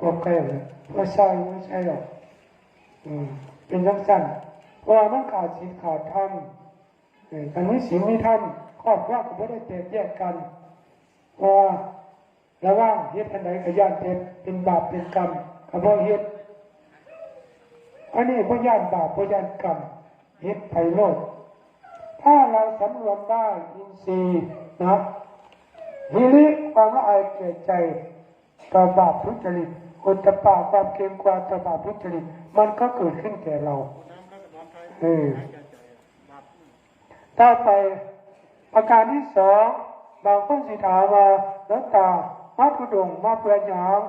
กับใครเลยไม่ใช่หรอกเป็นจังสั้นเพราะว่ามันขาดศีลขาดธรรมการมีศีลมีธรรมครอบครัวก็ไม่ได้แตกแยกกันเพราะระว่างเฮ็ดอันใดก็ย่านเป็นบาปเป็นกรรมก็บ่เฮ็ดอันนี้บ่ย่านบาปบ่ย่านกรรมเฮ็ดไผโลดถ้าเราสำรวมได้อินทรีย์นะฮิริความละอายแก่ใจต่อบาปทุจริตอุตตปะความเกรงกลัวต่อบาปทุจริตมันก็เกิดขึ้นแก่เราต่อไปประการที่สองบางคนสิถามว่าแล้วตามาทุดงมาเพื่อหยัง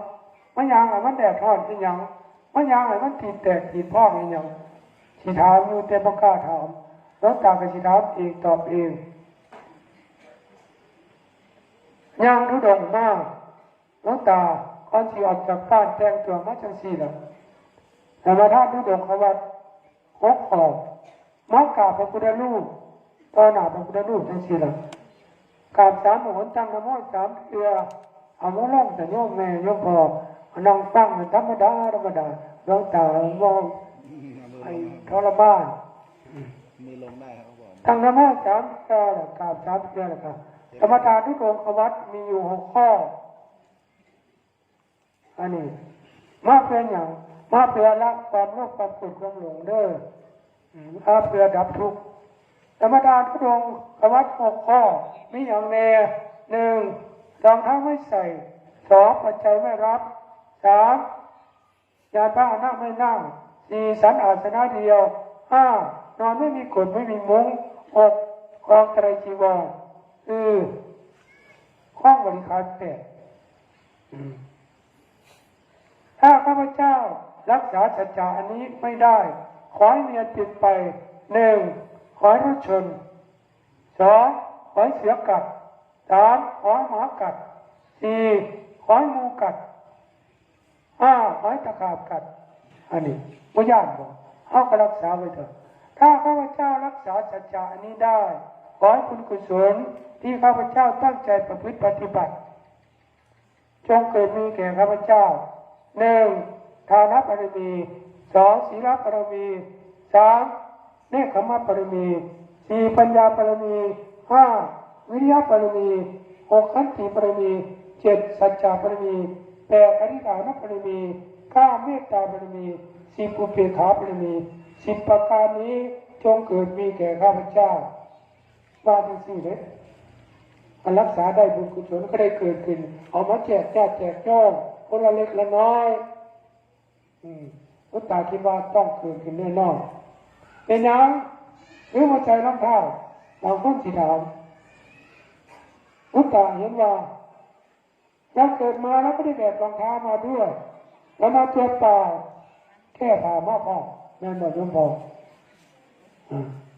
มันหยังให้มันแดดร้อนเป็นหยังมันหยังให้มันตีแตกตีพอกเป็นหยังสิถามอยู่แต่บ่กล้าถามแล้วตาก็สิถามเองตอบเองย่างทุดงมาแล้วตาก่อนสิออกจากบ้านแต่งตัวมาจังซี่ล่ะแต่มาท่าทุดงเขาว่าหกออกมากราบพระพุทธรูปต่อหน้าพระพุทธรูปจังซี่ล่ะกราบสามหนตั้งนะโมสามเทื่อเอามือลงแต่โยมแม่โยมพ่อนั่งฟังธรรมดาหลวงตามองไอ้ทรมานมือลงได้ครับผมตั้งนะโมสามเทื่อกราบสามเทื่อล่ะครับธรรมทานทุกองค์วัดมีอยู่6ข้ออันนี้มาเพื่ออย่างมาเพื่อละความโลภความโกรธความหลงเด้อมาเพื่อดับทุกข์ธรรมทานทุกองค์วัด6ข้อมีอย่างแน่1รองเท้าไม่ใส่2ปัจจัยไม่รับ3ยาผ้าหน้าไม่นั่ง4สันอาสนะเดียว5นอนไม่มีกฎไม่มีมุ้ง6ครองไตรจีวรข้องบริการ8ถ้าข้าพเจ้ารักษาสัจจะอันนี้ไม่ได้ขอให้เมียติดไป1ขอให้รถชน2ขอให้เสือกัด3ขอให้หมากัด4ขอให้งูกัด5ขอให้ตะขาบกัดอันนี้ไม่ยากบอกเอาก็รักษาไว้เถอะถ้าข้าพเจ้ารักษาสัจจะอันนี้ได้ขอให้คุณกุศลที่ข้าพเจ้าตั้งใจประพฤติปฏิบัติจงเกิดมีแก่ข้าพเจ้า1ทานบารมี2ศีลบารมี3เนกขมบารมี4ปัญญาบารมี5วิริยบารมี6ขันติบารมี7สัจจะบารมี8อริยญาณบารมี9เมตตาบารมี10อุเบกขาบารมี10ประการนี้จงเกิดมีแก่ข้าพเจ้าว่าจังซี่เด้อรักษาได้บุญกุศลก็ได้เกิดขึ้นเอามาแจกจ่องคนละเล็กละน้อยหลวงตาคิดว่าต้องเกิดขึ้นแน่นอนเป็นยังหรือว่าใจรองเท้าบางคนสิถามหลวงตาเห็นว่าเราเกิดมาแล้วไม่ได้แบบรองเท้ามาด้วยแล้วมาตัวเปล่าแค่ผ่ามาพอนั่นบอกโยมบอก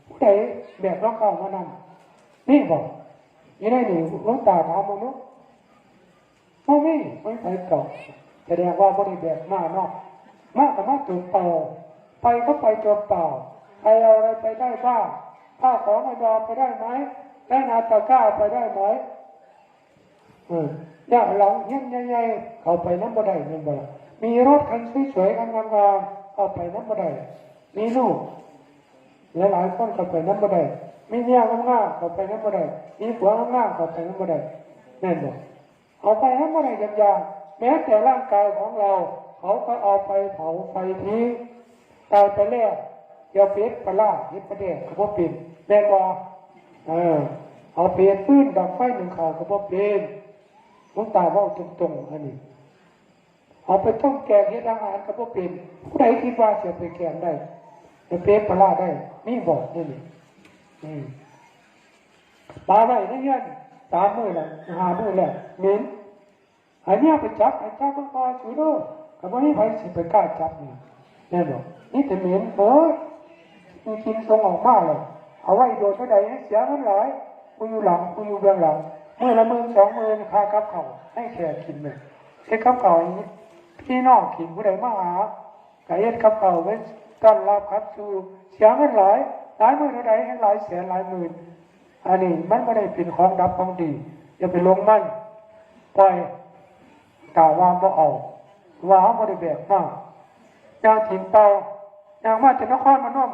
ผู้ใดแบบรองเท้ามานำนี่บอกยังไงนี่หลวงตาถามมนุษย์ไม่ไปเก่าแสดงว่าบริแบบมากเนาะมากกับมากตัวเปล่าไปก็ไปตัวเปล่าใครเอาอะไรไปได้บ้างข้าวของไอ้ดอไปได้ไหมได้นาตะก้าไปได้ไหมย่าหลังเงี้ยใหญ่ๆเข้าไปน้ำบ่ได้นั่นบ่มีรถคันสวยๆคันงามๆเข้าไปน้ำบ่ได้มีลูกหลายคนเข้าไปน้ำบ่ได้มีเมียงามๆเข้าไปน้ำบ่ได้มีผัวงามๆเข้าไปน้ำบ่ได้แน่นบ่เอาไปน้ำบ่ได้อย่างแม้แต่ร่างกายของเราเขาก็เอาไปเผาไฟทิ้งตายไปแล้วเดี๋ยวเป็ดปลาเห็ดประเดี๋ยวเขาบอกเป็นแม่กอเอาเปลี่ยนฟื้นดับไฟหนึ่งข่าวเขาบอกเป็นหลวงตาว่าตรงๆอันนี้เอาไปต้มแกงเฮ็ดอาหารเขาบอกเป็นผู้ใดคิดว่าจะไปแกงได้จะเป็ดปลาได้นี่บอกนี่ปลาได้นี่ยัน3 มื้อละ5 มื้อแล้วเหม็นอันนี้ไปจับไอ้เจ้าก็พอช่วยด้วยก็ไม่ให้ใครสิไปกล้าจับเนี่ยแน่นอนนี่แต่เหม็นมีกินทรงออกมาเลยเอาไว้โดนเท่าใดเสียเงินหลายกูอยู่หลังกูอยู่เบื้องหลังมื้อละ10,000 20,000ค่ากับเขาให้แขกกินเลยเฮ็ดกับเขาอย่างนี้พี่น้องกินผู้ใดมาหาก็เฮ็ดกับเขาไว้ต้อนรับครับสู่เสียเงินหลายมื้อเท่าใดให้หลายแสนหลายหมื่นอันนี้มันไม่ได้เป็นของดับของดีอย่าไปลงมันปล่อยกล่าวว่าบ่เอา ว่าเขาบริแบกมากยางถิ่นเตาอย่างมาจากนครพนม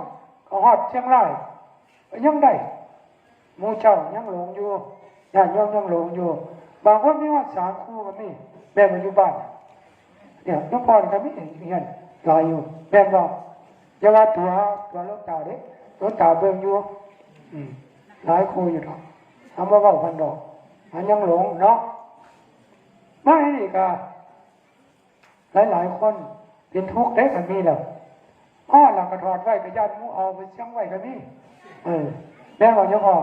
เขาฮอดเชียงรายยังได้หมู่เจ้ายังหลงอยู่ญาติโยมยังหลงอยู่บางคนมีว่า3 คู่ก็มีแม่มาอยู่บ้านเนี่ยน้องพ่อก็มีเห็นหลายอยู่แม่บอกอย่าว่าตัวลูกตาเด็กลูกตาเบิ่งอยู่หลายคู่อยู่ดอกทำว่าเว้าพันดอกมันยังหลงเนาะไม่นี่ก็หลายคนเป็นทุกข์ได้กันมีแล้วอ้อหลังกระถอดไว้กับญาติมูเอาไปเชียงไว้กันมีแม่บอกยังพอ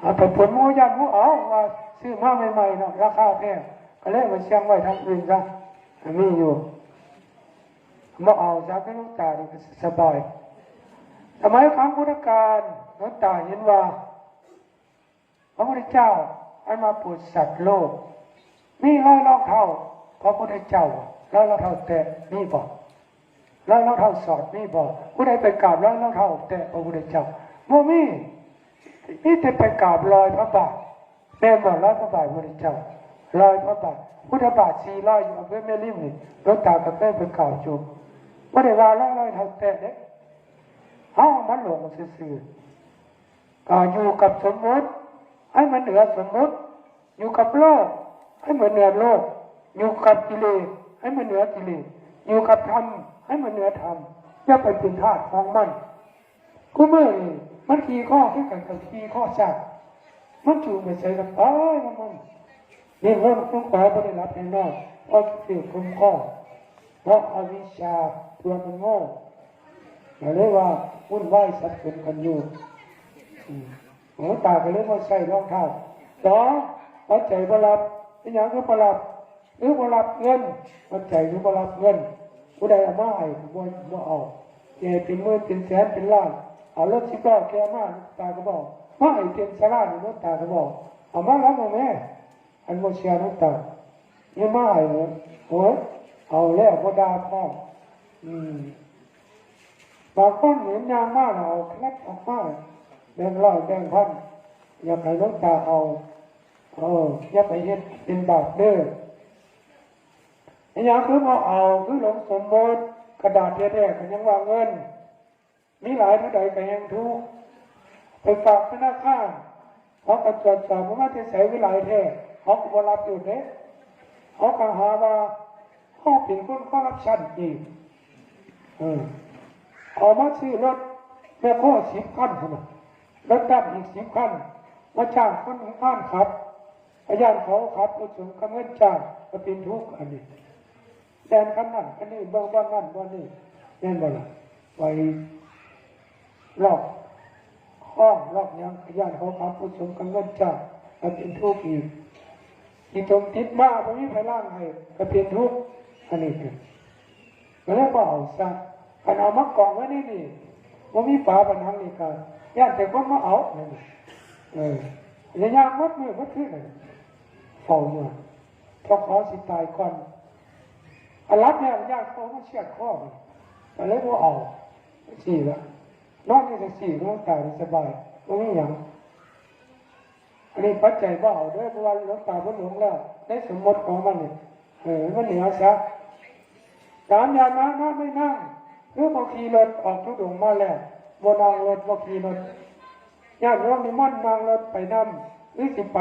เอาไปผลมูญาติมูเอาว่าซื้อมาใหม่ๆเนาะราคาแพงก็เลยมาเชียงไว้ทางอื่นซะมีอยู่มาเอาจากให้ลูกตาดีสบายสมัยครั้งพุทธกาลลูกตาเห็นว่าพระพุทธเจ้าให้มาโปรดสัตว์โลกมีร้อยรองเท้าพระพุทธเจ้าร้อยรองเท้าแตะนี่บอกร้อยรองเท้าสอดนี่บอกผู้ใดไปกราบร้อยรองเท้าแตะพระพุทธเจ้าโมมี่นี่จะไปกราบรอยพระบาทแม่บอกร้อยพระบาทพระพุทธเจ้ารอยพระบาทพุทธบาท400อยู่อำเภอแม่ริมนี่รถตากับแม่ไปกราบจุ่มว่าได้ว่าร้อยเท้าแตะเด็กมันหลงซื่ออยู่กับสมมติให้มันเหนือสมมติอยู่กับโลกให้มันเหนือโลกอยู่กับกิเลสให้มันเหนือกิเลสอยู่กับธรรมให้มันเหนือธรรมอย่าไปเป็นทาสของมันกูเมื่อนี่มันขี่ข้อที่กันกับขี่ข้อจักมันจูงไปใส่กับมันนี่เมื่อต้องขอไม่ได้รับแน่นอนเพราะสิ่งคุ้มข้อเพราะอวิชชาตัวมันโง่อย่าเรียกว่าวุ่นวายสับสนกันอยู่หัวตาก็เลยว่าใส่รองเท้าปัจจัยบรับเป็นอย่างก็บรับหรือบรับเงินปัจจัยหรือบรับเงินผู้ใดเอามาให้บ่เอาแกเป็นหมื่นเป็นแสนเป็นล้านเอารถ10 ล้อแกมาตาก็บอกมาให้เต็มสลานี่รถตาก็บอกเอามาแล้วแม่อันโมเชียรถตาเนี่ยมาให้โอ้ยเอาแล้วบ่ด่าพ่อบางคนเห็นยางมากเอาคลัดออกมาแบ่งร้อยแบ่งพันอย่าไปรถตาเอาอย่าไปเฮ็ดเป็นบาปเด้ออย่างคือเอาคือหลงสมบูรณ์กระดาษแท้ๆก็ยังว่าเงินมีหลายเท่าใดก็ยังทุกข์ไปฝากธนาคารเขาก็ตรวจสอบว่าจะใช้วิไลแท้เขาก็บ่รับอยู่เด้เขาก็หาว่าเขาเป็นคนคอร์รัปชันอีกเอามาซื้อรถแม่โค10 คันพุ่นน่ะรถดำอีก10 คันมาจ้างคนข้างขับอาญาเขาขับรถสูงคำเงินจ้างก็เป็นทุกข์อันนี้แดนคันนั้นอันนี้เบื้องบ้านนั่นบ้านนี้แน่นบ่ล่ะไปลอกห้องลอกยังอาญาเขาขับรถสูงคำเงินจ้างก็เป็นทุกข์อีกที่ตรงติดบ้าตรงนี้ไฟล่างให้ก็เป็นทุกข์อันนี้คือก็เลยบอกเอาซะกันเอามากองไว้นี่ว่ามีฝาปัญหานี่กันย่านแต่คนมาเอาอย่างวัดมือวัดขึ้นเลยเฝ้าอยู่พอขอสิตายก่อนอันรับเนี่ยย่างเขาเชือดข้อมันแต่เลยว่าเอา4 ละนอกจาก4ร่างกายสบายไม่มีอย่างอันนี้ปัจจัยว่าเอาด้วยเพราะว่าหลวงตาพระหลวงแล้วได้สมมติของมันเนี่ยมันเหนือซะการยานะไม่นั่งหรือบางทีรถออกทุดงมาแล้วบนนางรถบางทีรถญาติโยมนิมนต์นางรถไปนำหรือสิไป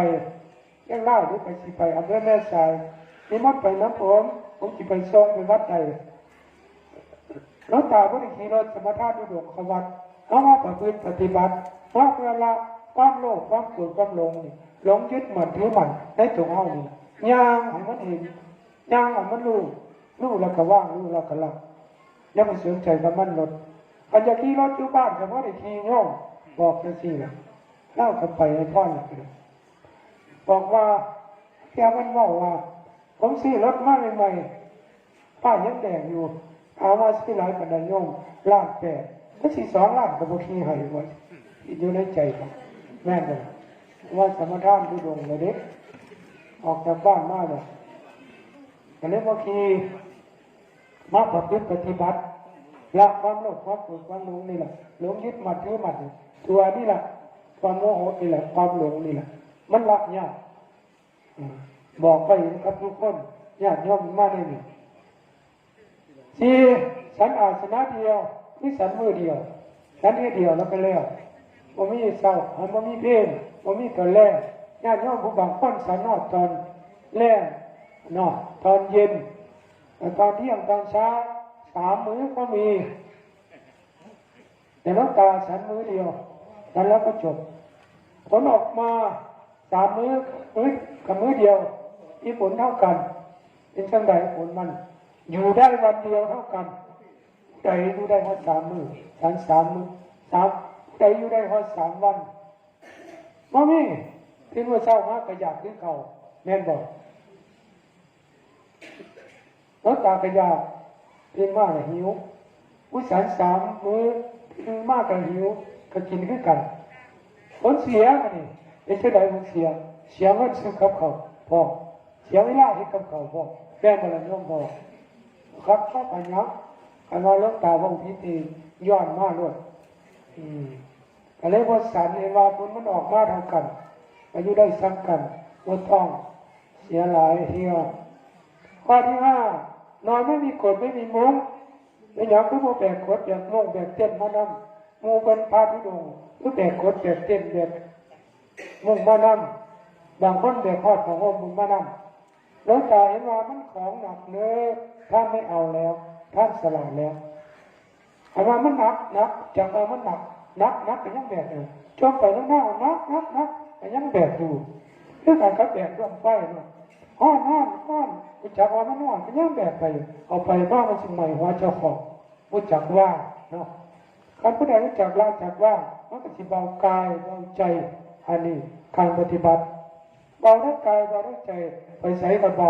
ยังได้หรือไปสิไปอำเภอแม่สายนิมนต์ไปน้ำผมสิไปส่งไปวัดใดรถตาพระขี่รถสมถะทุดงขวัดเอามาประพฤติปฏิบัติเพราะเวลาความโลภความโกรธความหลงนี่หลงยึดมั่นถือมั่นได้ตัวเอานี่ย่างให้มันเห็นย่างให้มันรู้แล้วก็ว่างรู้แล้วก็ละอย่าไปสนใจกับมันรถอาจจะขี่รถอยู่บ้านแต่ว่าได้ขี่โยมบอกจังซี่ล่ะเล่ากันไปให้พ่อหนักเลยบอกว่าแกมันว่าผมซื้อรถมาใหม่ๆป้ายังแดงอยู่เอามาซื้อหลายปันไดโยม1,800,000ก็สิ2 ล้านก็บ่ขี่ให้ไว้อยู่ในใจครับแม่นบ่ว่าสมถะทุดงเลยเด้ออกจากบ้านมาเลยก็เลยบ่ขี่มาประพฤติปฏิบัติละความโลภความโกรธความหลงนี่แหละหลงยึดมั่นถือมั่นตัวนี่แหละความโมโหนี่แหละความหลงนี่แหละมันละยากบอกไปกับทุกคนญาติโยมมาได้นี่ ที่ฉันอาสนะเดียวนี่ฉันมือเดียวฉันเดียวแล้วก็แล้วบ่มีเศร้าบ่มีเพลงบ่มีตอนแรกญาติโยมผู้บางคนฉันนอดตอนแรกนอดตอนเย็นตอนเที่ยงตอนเช้า3 มื้อก็มีแต่หลวงตาฉันมื้อเดียวฉันแล้วก็จบผลออกมา3 มื้อกับมื้อเดียวมีผลเท่ากันเป็นจังไดผลมันอยู่ได้วันเดียวเท่ากันใจอยู่ได้แค่3 มื้อฉัน3 มื้อใจอยู่ได้แค่3 วันบ่มีที่ว่าเช้ามาก็อยากกินข้าวแม่นบ่หลวงตาก็อยากกินมากเลยหิวผู้ฉัน3 มื้อกินมากก็หิวก็กินคือกันผลเสียมันนี่เป็นจังไดผลเสียเงินซื้อกับข้าวพอเสียเวลาให้กับข้าวพอแม่นบ่ล่ะโยมพอครับเข้าไปยักอันว่าหลวงตาบ่ผิดเองย้อนมาด้วยก็เลยบ่สันเองว่าผลมันออกมาเท่ากันอายุได้ซ้ำกันบ่ต้องเสียหลายเที่ยวข้อที่5นอนไม่มีกฎไม่มีมุ้งเป็นอย่างคือบ่แบกกฎแบบงงแบบเต้นมานำหมู่เป็นพาธุดงค์หรือแบกกฎแบบเต้นแบบงงมานำบางคนแบกฮอดของโฮมมานำหลวงตาเห็นว่ามันของหนักเด้อท่านไม่เอาแล้วท่านสละแล้วอันว่ามันหนักจากเอามันหนักก็ยังแบกอยู่จมไปข้างหน้าหนักก็ยังแบกอยู่เรื่องการกับแบกร่วมไฟเนาะฮ้อนอุจจาระมันนอนก็ยังแบกไปเอาไปบ้างมันสิใหม่หัวเจ้าของอุจจาระว่าเนาะการผู้ใดรู้จักละจักว่ามันก็สิเบากายเบาใจอันนี้การปฏิบัติเบาทั้งกายเบาทั้งใจไปใส่กับเบา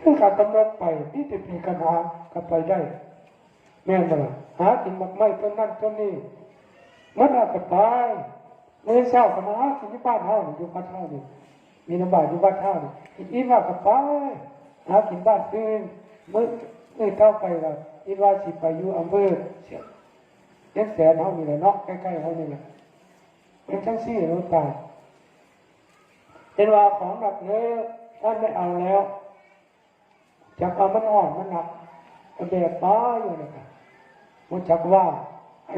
เรื่องการกำลังไปนี่จะมีปัญหากับไปได้แม่นบ่ล่ะหากินหมากไม้ต้นนั้นต้นนี้มันอาจจะตายเมื่อเช้าก็มาหากินที่บ้านเฮาอยู่บ้านเฮานี่มีน้ำบาดอยู่บ้านเฮานี่อีว่าก็ไปหากินบ้านอื่นเมื่อเข้าไปแล้วอีว่าสิไปอยู่อำเภอเจ็ดแสนเฮานี่แหละเนาะใกล้ๆเฮานี่แหละเป็นจังซี่หลวงตาเป็นว่าของหนักเนื้อท่านไม่เอาแล้วจักเอามันอ่อนมันหนักแบบป้าอยู่นะครับรู้จักว่า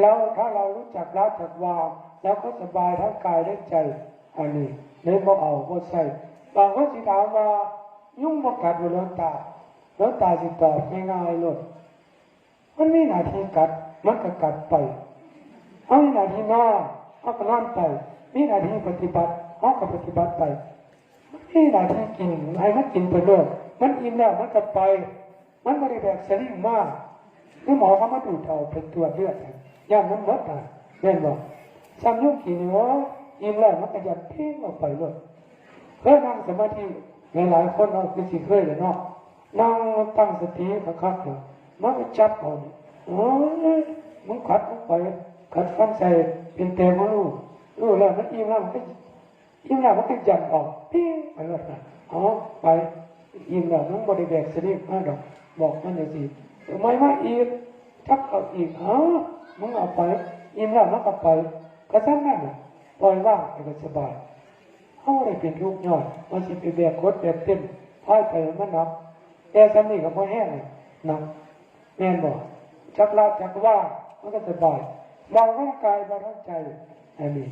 แล้วถ้าเรารู้จักละจักว่าแล้วก็สบายทั้งกายและใจอันนี้เลยบ่เอาบ่ใส่บางคนสิถามว่ายุ่งบ่กัดบ่หลวงตาสิตอบง่ายๆเลยมันมีหน้าที่กัดมันก็กัดไปเอามีหน้าที่นอนเอาก็นอนไปมีหน้าที่ปฏิบัติเอาก็ปฏิบัติไปมีหน้าที่กินให้มันกินไปเลยมันอิ่มแล้วมันก็ไปมันไม่ได้แบกสลิงมากคือหมอเขามาดูดเอาไปตรวจเลือดย่างมันหมดเล่นบอกซ้ำยุ่งกี่นิ้วอิ่มแล้วมันก็ยัดเพ่งออกไปเลยเคยนั่งสมาธิหลายคนเราคือสิเคยเลยเนาะนั่งตั้งสติคักๆเลยมันก็จับก่อนมันขัดลงไปขัดฟันใส่เป็นเตมรู้แล้วมันอิ่มแล้วมันก็ยันออกพี่ไปเลยไปอิ่มแล้วน้องบริแบกสนิทมากดอกบอกมันเลยสิทำไมมาอีกทักเอาอีกมึงเอาไปอิ่มแล้วมันก็ไปก็ซ้ำนั่นน่ะปล่อยว่างก็สบายเขาได้เป็นทุกข์ยอดมันสิไปแบกกดแบกเต้นพ่ายไปมันหนักแต่ซ้ำนี่ก็พอแห้งเลยหนักแม่นบอกจักละจักว่ามันก็สบายเบาร่างกายเบาร่างใจอันนี้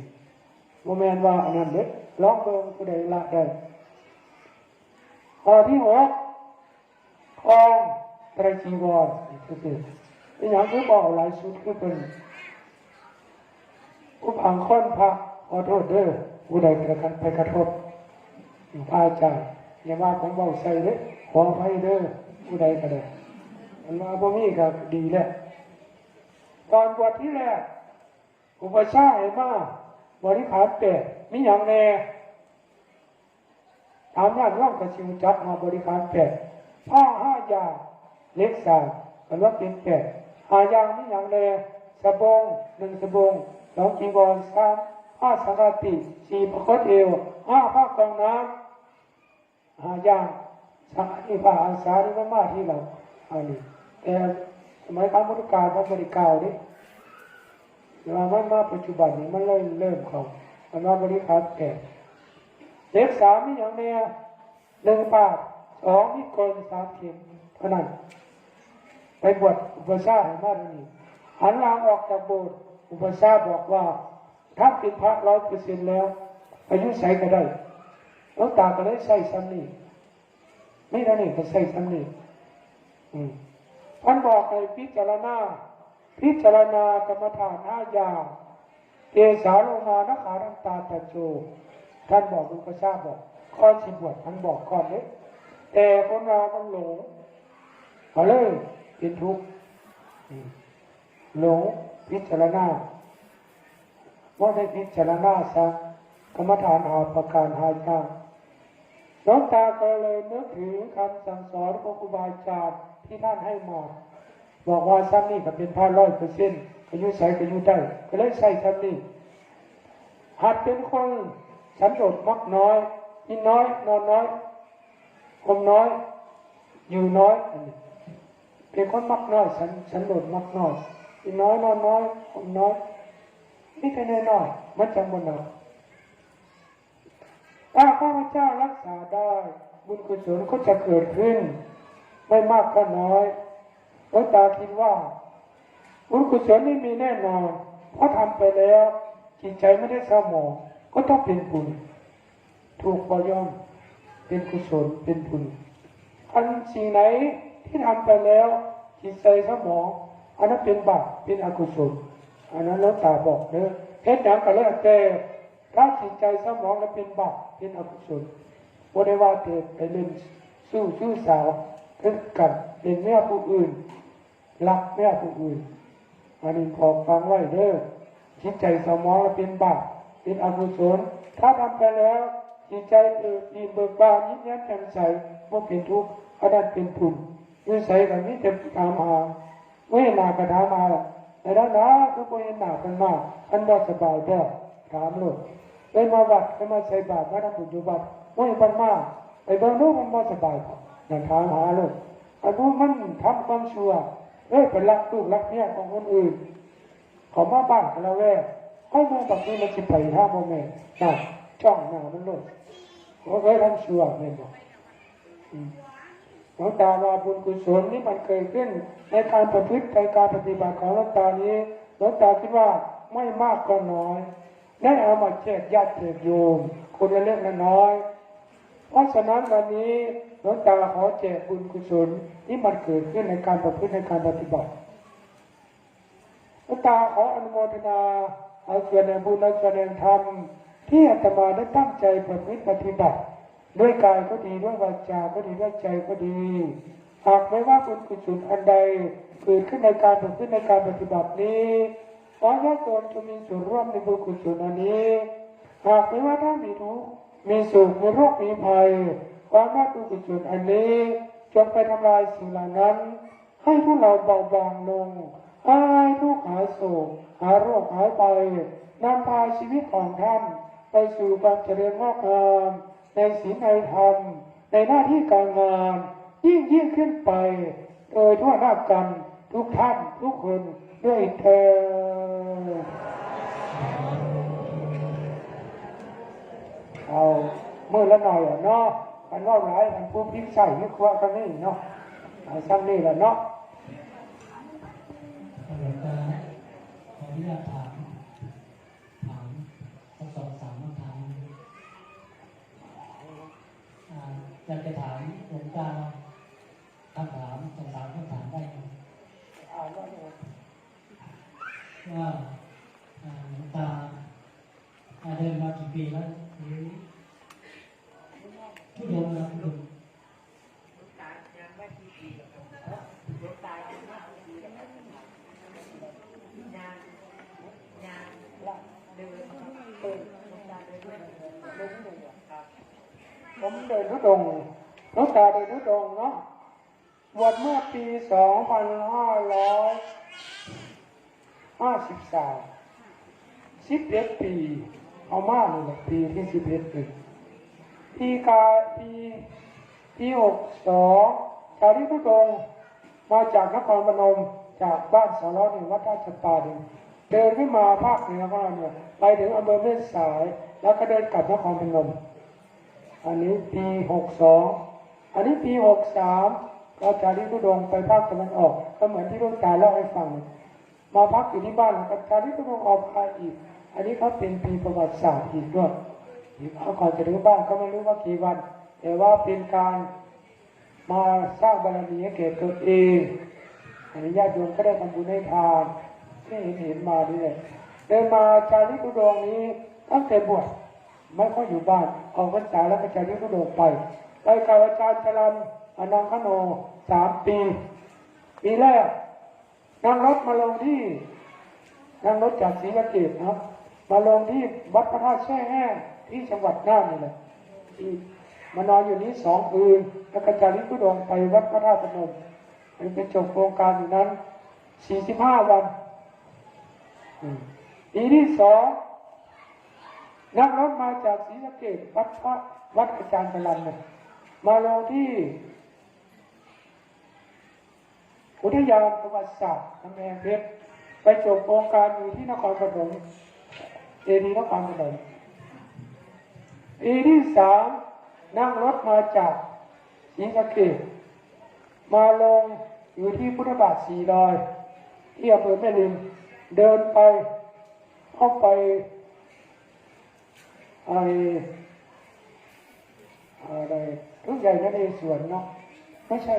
โมเมนว่าอันนั้นเด็กร้องเบิ่งผู้ใดละได้ข้อที่6ทองไตรจีวรคือเป็นอย่างที่บอกหลายชุดคือเป็นผู้บางคนพระขอโทษเด้อผู้ใดไปกระทบพระอาจารย์อย่าว่าผมเบาใส่เด้อขออภัยเด้อผู้ใดก็ได้มันว่าบ่มีก็ดีแล้วตอนบวชที่แรกอุปชฌาย์ให้มาบริขาร8มีอย่างแน่ถามญาติโยมก็สิรู้จักมาบริขาร8ผ้า5 อย่างเล็ก3กันว่าเป็น8 5 อย่างมีอย่างแน่สบง1 สบง2 จีวร3 ผ้าสังฆาติ4 ประคตเอว5 ผ้ากองน้ำ5 อย่างสังฆาติผ้าอาสาที่มาที่เราอันนี้แต่สมัยครั้งพุทธกาลพระบริกาวนี่เราไม่มาปัจจุบันนี้มันเริ่มเขามันมาบริขาร8เล็ก3มีอย่างแน่1 บาท2 มีดโกน3 เข็มเท่านั้น ไปบวชอุปชฌาย์ให้มาดูนี่หันหลังออกจากโบสถ์อุปชฌาย์บอกว่าถ้าเป็นพระ100%แล้วอายุใส่ก็ได้หลวงตาก็เลยใส่ซ้ำนี่ไม่ได้นี่ก็ใส่ซ้ำนี่ท่านบอกให้พิจารณากรรมฐาน5 อย่างเกสาโลมานะขาน้ำตาตะโจท่านบอกอุปชฌาย์บอกข้อสิบวชท่านบอกก่อนเลยแต่คนเรามันหลงเอาเลยเป็นทุกข์หลงพิจารณาว่าได้พิจารณาซะกรรมฐาน5 ประการ5 อย่างหลวงตาก็เลยนึกถึงคำสั่งสอนของครูบาอาจารย์ที่ท่านให้มาบอกว่าซ้ำนี่ก็เป็นพระ100%อายุใส่ก็อยู่ได้ก็เลยใส่ซ้ำนี่หัดเป็นคนสันโดษมักน้อยกินน้อยนอนน้อยคมน้อยอยู่น้อยเป็นคนมักน้อยสันโดษมักน้อยกินน้อยนอนน้อยคมน้อยนี่แค่น้อยๆมันจังบนหนักถ้าข้าพเจ้ารักษาได้บุญกุศลก็จะเกิดขึ้นไม่มากก็น้อยหลวงตาคิดว่าบุญกุศลนี่มีแน่นอนเพราะทำไปแล้วจิตใจไม่ได้เศร้าหมองก็ต้องเป็นบุญถูกปยอมเป็นกุศลเป็นบุญอันสิ่งไหนที่ทำไปแล้วจิตใจเศร้าหมองอันนั้นเป็นบาปเป็นอกุศลอันนั้นหลวงตาบอกเด้อเฮ็ดหยังก็แล้วแต่ถ้าจิตใจเศร้าหมองแล้วเป็นบาปเป็นอกุศลบ่ได้ว่าแต่ไปเล่นสู้สาวถึงกันเป็นเมียผู้อื่นรักเมียผู้อื่นอันนี้ขอฟังไว้เด้อจิตใจเศร้าหมองแล้วเป็นบาปเป็นอกุศลถ้าทำไปแล้วจิตใจดีเบิกบานยิ้มแย้มแจ่มใสบ่เป็นทุกข์อันนั้นเป็นบุญอยู่ใส่กันนี้จะถามหาเมื่อหน้ากระถามมาล่ะแต่ด้านหน้าคือบ่เห็นหน้ากันมาอันบ่สบายบ่ถามโลดเลยมาวัดก็มาใส่บาตรมาทำบุญอยู่วัดเมื่อปันมาไปเบิ่งดูมันบ่สบายบ่นั่นถามหาโลดอันนู้นมันทำความชั่วไปรักลูกรักเมียของคนอื่นเขามาบ้านกันแล้วแว่ให้มาแบบนี้มันสิไปหาบ่แม่น่ะจ้องหน้ามันโลดว่าเคยทำชั่วแม่นบ่หลวงตาว่าบุญกุศลนี้มันเกิดขึ้นในการประพฤติในการปฏิบัติของหลวงตานี้หลวงตาคิดว่าไม่มากก็น้อยได้เอามาแจกญาติโยมคนละเล็กละน้อยเพราะฉะนั้นวันนี้หลวงตาขอแจกบุญกุศลที่มันเกิดขึ้นในการประพฤติในการปฏิบัติหลวงตาขออนุโมทนาเอาส่วนแห่งบุญและส่วนแห่งธรรมที่อาตมาได้ตั้งใจประพฤติปฏิบัติด้วยกายก็ดีด้วยวาจาก็ดีด้วยใจก็ดีหากไม่ว่าบุญกุศลอันใดเกิดขึ้นในการประพฤติในการปฏิบัตินี้ขอญาติโยมจะมีส่วนร่วมในบุญกุศลอันนี้หากไม่ว่าถ้ามีทุกข์มีสุขมีโรคมีภัยความว่าบุญกุศลอันนี้จงไปทำลายสิ่งเหล่านั้นให้พวกเราเบาบางลงหายทุกข์หายโศกหายโรคหายไปนำพาชีวิตของท่านไปสู่ความเจริญงอกงามในศีลในธรรมในหน้าที่การงานยิ่งขึ้นไปโดยทั่วหน้ากันทุกท่านทุกคนด้วยเถิดเอาเมื่อละหน่อยเนาะมันว่าร้ายมันพูดพิ้งใส่ไม่ครัวกันนี่เนาะเอาซ้ำนี่แหละเนาะขออนุญาตถามข้อสอบ3 คำถามอยากจะถามหลวงตาคำถาม2-3 คำถามได้ไหมว่าหลวงตาเดินมากี่ปีแล้วหรือทุดงค์นะทุดงค์ผมเดินทุดงค์หลวงตาเดินทุดงค์เนาะบวชเมื่อปี 2553 11 ปีเอามาเลยแหละปีที่11ปีปี62จากที่ทุดงค์มาจากนครพนมจากบ้านสารนิวัดราชปาดินเดินขึ้นมาภาคเหนือของเราเนี่ยไปถึงอำเภอแม่สายแล้วก็เดินกลับนครพนมอันนี้ปี62อันนี้ปี63 ก็จาริกธุดงค์ไปภาคตะวันออกก็เหมือนที่หลวงตาเล่าให้ฟังมาพักอยู่ที่บ้านแล้วก็จาริกธุดงค์ออกไปอีกอันนี้เขาเป็นปีประวัติศาสตร์อีกด้วยเขาก่อนจะถึงบ้านก็ไม่รู้ว่ากี่วันแต่ว่าเป็นการมาสร้างบารมีให้แก่ตัวเองอันนี้ญาติโยมก็ได้ทำบุญให้ทานที่เห็นมาด้วยเดินมาจาริกธุดงค์นี้ตั้งแต่บวชไม่ค่อยอยู่บ้านออกพรรษาแล้วก็จาริกธุดงค์ไปกับอาจารย์จรัญอนังคโน3 ปีปีแรกนั่งรถมาลงที่นั่งรถจากศรีสะเกษนะมาลงที่วัดพระธาตุแช่แห้งที่จังหวัดน่านนี่แหละมานอนอยู่นี้2 คืนแล้วก็จาริกธุดงค์ไปวัดพระธาตุพนมไปจบโครงการอยู่นั้น45 วันปีที่2นั่งรถมาจากศรีสะเกษวัดอาจารย์จรัญมาลงที่อุทยานประวัติศาสตร์กำแพงเพชรไปจบโครงการอยู่ที่นครปฐมเจดีย์นครปฐมปีที่3นั่งรถมาจากศรีสะเกษมาลงอยู่ที่พุทธบาท400ที่อำเภอแม่ริมเดินไปเข้าไปอะไรทุกใหญ่นั่นเองสวนเนาะไม่ใช่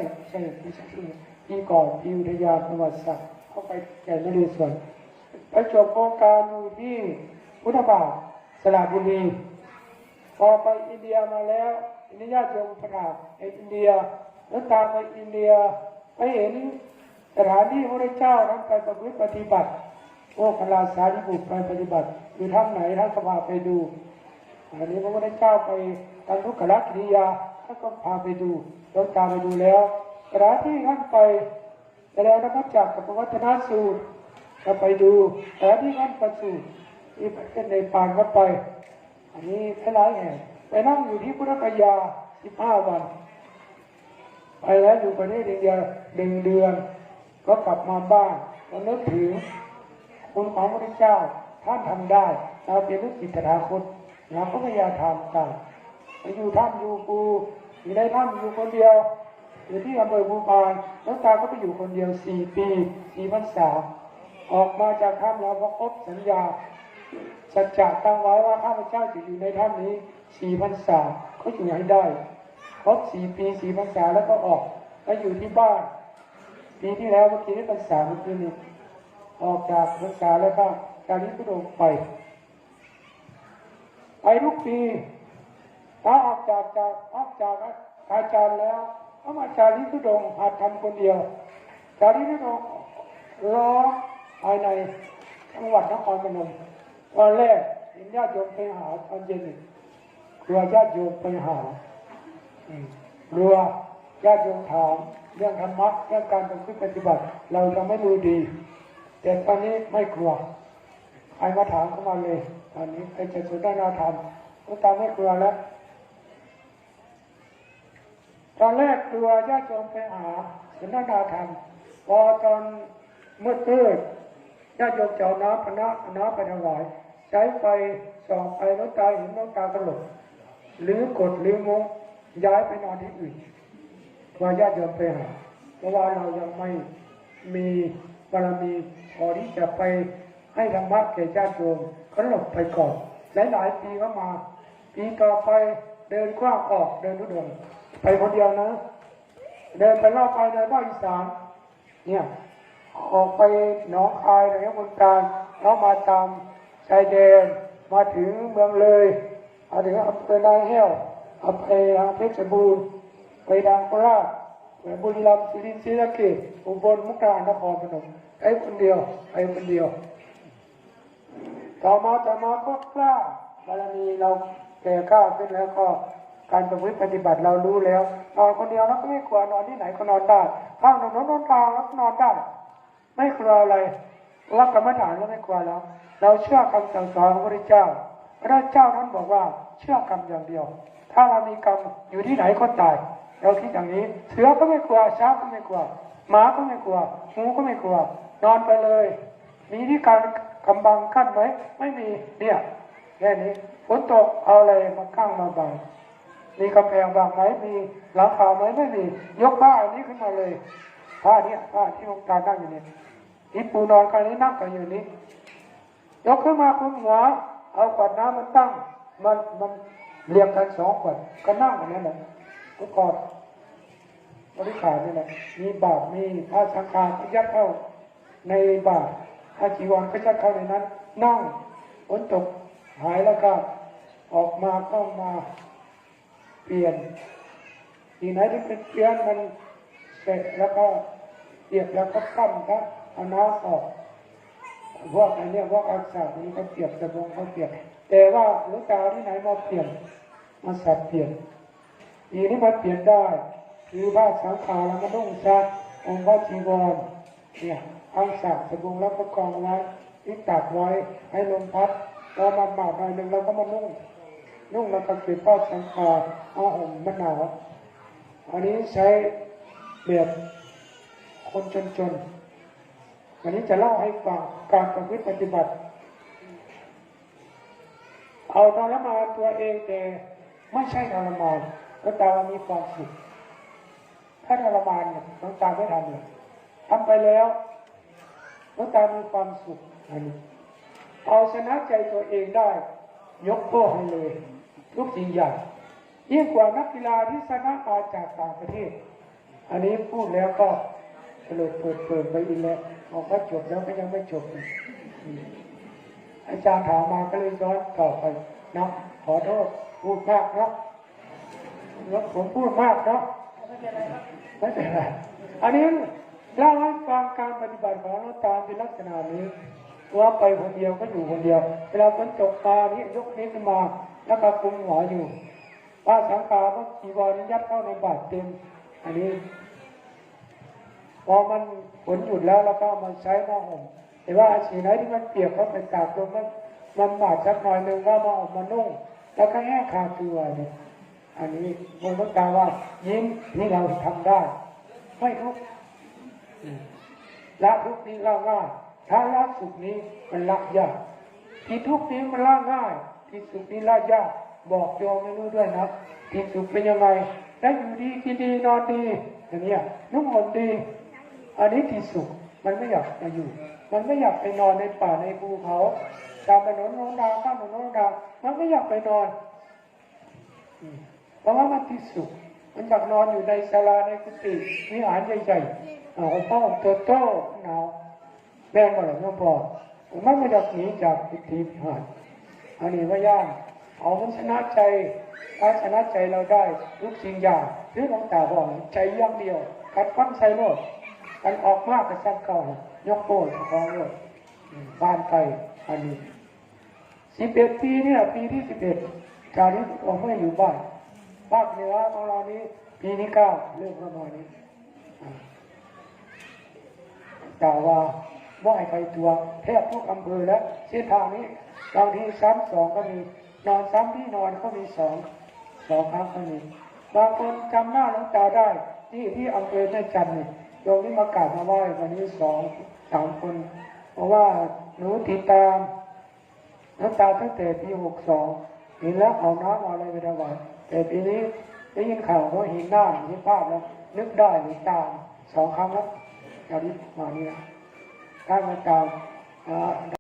ที่ก่อนที่อุทยานประวัติศาสตร์เข้าไปใหญ่นั่นเองสวนไปจบโครงการอยู่ที่พุทธบาทสระบุรีพอไปอินเดียมาแล้วอินเดียโยมพระราชในอินเดียแล้วตามไปอินเดียไปเห็นสถานที่พระเจ้าท่านไปประพฤติปฏิบัติโอ้คณาสารีบุตรไปปฏิบัติอยู่ถ้ำไหนท่านก็พาไปดูอันนี้พระพุทธเจ้าไปทำทุกขลักกิริยาท่านก็พาไปดูแล้วตามไปดูแล้วสถานที่ท่านไปแล้วนะครับจากกับวัฒนสูตรก็ไปดูสถานที่ท่านประสูติที่เป็นในปานก็ไปอันนี้หลายแห่งไปนั่งอยู่ที่พุทธคยา15 วันไปแล้วอยู่ประเทศอินเดีย1 เดือนก็กลับมาบ้านก็นึกถึงคุณของพระเจ้าท่านทำได้เราเป็นลูกศิษย์ตถาคตเราก็พยายามทำตามไปอยู่ถ้ำอยู่ปูอยู่ในถ้ำอยู่คนเดียวอยู่ที่อำเภอภูพานแล้วตาก็ไปอยู่คนเดียว4 ปี4 พรรษาออกมาจากถ้ำแล้วก็ครบสัญญาสัจจะตั้งไว้ว่าข้าพเจ้าจะอยู่ในถ้ำนี้4 พรรษาก็อยู่ให้ได้ครบ4 ปี4 พรรษาแล้วก็ออกแล้วอยู่ที่บ้านปีที่แล้วเมื่อกี้ได้พรรษาเมื่อกี้นี้ออกจากพรรษาแล้วก็จาริกธุดงค์ไปทุกปีถ้าออกจากอาจารย์แล้วก็มาจาริกธุดงค์หัดทำคนเดียวจาริกธุดงค์ล้อภายในจังหวัดนครพนมตอนแรกเห็นญาติโยมไปหาตอนเย็นครัวญาติโยมไปหารัวญาติโยมถามเรื่องธรรมะเรื่องการปฏิบัติเราจะไม่รู้ดีแต่ตอนนี้ไม่กลัวใครมาถามเข้ามาเลยตอนนี้ใครจะสนทนาธรรมก็ตามไม่กลัวแล้วตอนแรกกลัวญาติโยมไปหาสนทนาธรรมพอตอนมืดญาติโยมเจ้าน้ำไปถวายใช้ไฟส่องไปน้ำตาเห็นน้ำตากระหลกหรือกดหรือมุ้งย้ายไปนอนที่อื่นว่าญาติโยมไปหาเพราะว่าเรายังไม่มีบารมีพอที่จะไปให้ธรรมะแก่ญาติโยมก็หลบไปก่อนหลายปีก็มาปีต่อไปเดินกว้างออกเดินทุดงไปคนเดียวนะเดินไปรอบภายในภาคอีสานเนี่ยออกไปหนองคายอะไรบนกลางแล้วมาตามชายแดนมาถึงเมืองเลยมาถึงอำเภอนางแห้วอำเภอเพชรบูรณ์ไปดังโคราชไปบุรีรัมย์ศรีสะเกษอุบลมุกดาหารนครพนมไปคนเดียวต่อมาก็กล้าบารมีเราแก่กล้าขึ้นแล้วก็การประพฤติปฏิบัติเรารู้แล้วนอนคนเดียวแล้วก็ไม่กลัวนอนที่ไหนก็นอนได้ข้างถนนนอนทางแล้วก็นอนได้ไม่กลัวอะไรว่ากรรมฐานเราไม่กลัวแล้วเราเชื่อคำสั่งสอนของพระเจ้าพระเจ้าท่านบอกว่าเชื่อกรรมอย่างเดียวถ้าเรามีกรรมอยู่ที่ไหนก็ตายเราคิดอย่างนี้เสือก็ไม่กลัวช้างก็ไม่กลัวหมาก็ไม่กลัวงูก็ไม่กลัวนอนไปเลยมีที่การกำบังขั้นไหมไม่มีเนี่ยแค่นี้ฝนตกเอาอะไรมาข้างมาบัง มีกำแพงบางไหมมีหลังคาไหมไม่มียกผ้าอันนี้ขึ้นมาเลยผ้าเนี้ยผ้าที่หลวงตานั่งอยู่เนี่ยนี่ปูนอนกันนี้นั่งกันอยู่นี้ยกขึ้นมาคลุมหัวเอาขวดน้ำมันตั้งมันเรียงกัน2 ขวดก็นั่งอย่างนั้นแหละก็กอดบริขารนี่แหละมีบาตรมีผ้าสังฆาก็ยัดเข้าในบาตรผ้าจีวรก็ยัดเข้าในนั้นนั่งฝนตกหายแล้วก็ออกมาเข้ามาเปลี่ยนที่ไหนที่เป็นเปลี่ยนมันเสร็จแล้วก็เปียกแล้วก็ปั้มครับเอาน้ำออกพวกอันนี้พวกอักษรนี้ก็เปียกสบงเขาเปียกแต่ว่าหลวงตาที่ไหนมาเปลี่ยนมาสับเปลี่ยนทีนี้มาเปลี่ยนได้คือผ้าสังฆาแล้วก็นุ่งซักองค์พระจีวรเนี่ยอักษรสบงแล้วก็กองไว้ที่ตากไว้ให้ลมพัดแล้วมาหมาดหน่อยหนึ่งแล้วก็มานุ่งแล้วก็เก็บผ้าสังฆาเอาห่มมันหนาวอันนี้ใช้แบบคนจนๆวันนี้จะเล่าให้ฟังการประพฤติปฏิบัติเอาทรมานตัวเองแต่ไม่ใช่ทรมานก็ตามีความสุขถ้าทรมานเนี่ยน้องตาไม่ทำเลยทำไปแล้วน้องตามีความสุขอันนี้เอาชนะใจตัวเองได้ยกโทษให้เลยทุกสิ่งอย่างยิ่งกว่านักกีฬาที่ชนะมาจากต่างประเทศอันนี้พูดแล้วก็เลยเปิดไปอีกแล้วบอกว่าจบแล้วก็ยังไม่จบอาจารย์ถามมาก็เลยย้อนต่อไปนะขอโทษพูดมากนะผมพูดมากนะไม่เป็นไรอันนี้เล่าให้ฟังการปฏิบัติของหลวงตาเป็นลักษณะนี้ว่าไปคนเดียวก็อยู่คนเดียวเวลาฝนตกตานี้ยกนี้ขึ้นมาแล้วก็คุมหัวอยู่ผ้าสังฆาก็จีวรยัดเข้าในบาตรเต็มอันนี้พอมันฝนหยุดแล้วก็มาใช้หม้อห่มแต่ว่าสีไหนที่มันเปียกก็ไปตากลมมันบาดสักหน่อยหนึ่งก็มาออกมานุ่งแล้วก็แห้งคาตัวเนี่ยอันนี้มองตาว่ายิ้มนี่เราทำได้ไม่ทุกข์ละทุกข์นี้ละง่ายถ้าละสุขนี้มันละยากที่ทุกข์นี้มันละง่ายที่สุขนี้ละยากบอกโยมไม่รู้ด้วยนะที่สุขเป็นยังไงได้อยู่ดีกินดีนอนดีอย่างเนี้ยนุ่งห่มดีอันนี้ที่สุขมันไม่อยากมาอยู่มันไม่อยากไปนอนในป่าในภูเขาตามถนนโน้นดาวข้ามถนนโน้นดาวมันไม่อยากไปนอนเพราะว่ามันที่สุขมันอยากนอนอยู่ในศาลาในกุฏิวิหารใหญ่ๆเอาผ้าห่มโตๆหนาวแม่ก็เลยไม่พอมันไม่อยากหนีจากกุฏิวิหารอันนี้ว่ายากเอามันชนะใจถ้าชนะใจเราได้ทุกสิ่งอย่างที่หลวงตาบอกใจอย่างเดียวกัดฟันใส่โลดกันออกมากกับซ้ำเก่ายกโป้ของโลดบ้านไกลอันนี้11 ปีเนี่ยปีที่11การนี้ผมไม่อยู่บ้านภาคเหนือของเรานี้ปีที่9เริ่มประมาณนี้กล่าวว่าว่ายไปตัวแทบทุกอำเภอแล้วเส้นทางนี้บางทีซ้ำ2ก็มีนอนซ้ำที่นอนก็มี2 ครั้งก็มีบางคนจำหน้าหลวงตาได้ที่อำเภอแม่จันทร์นี่โยมนี่มากราบมาไหว้วันนี้2 3 คนเพราะว่าหนูติดตามหลวงตาตั้งแต่ปี62เห็นแล้วเอาน้ำเอาอะไรไปถวายแต่ปีนี้ได้ยินข่าวว่าเห็นหน้าเห็นภาพแล้วนึกได้หรือตาม2 ครั้งแล้วจากนี้มานี่นะถ้ามาตาม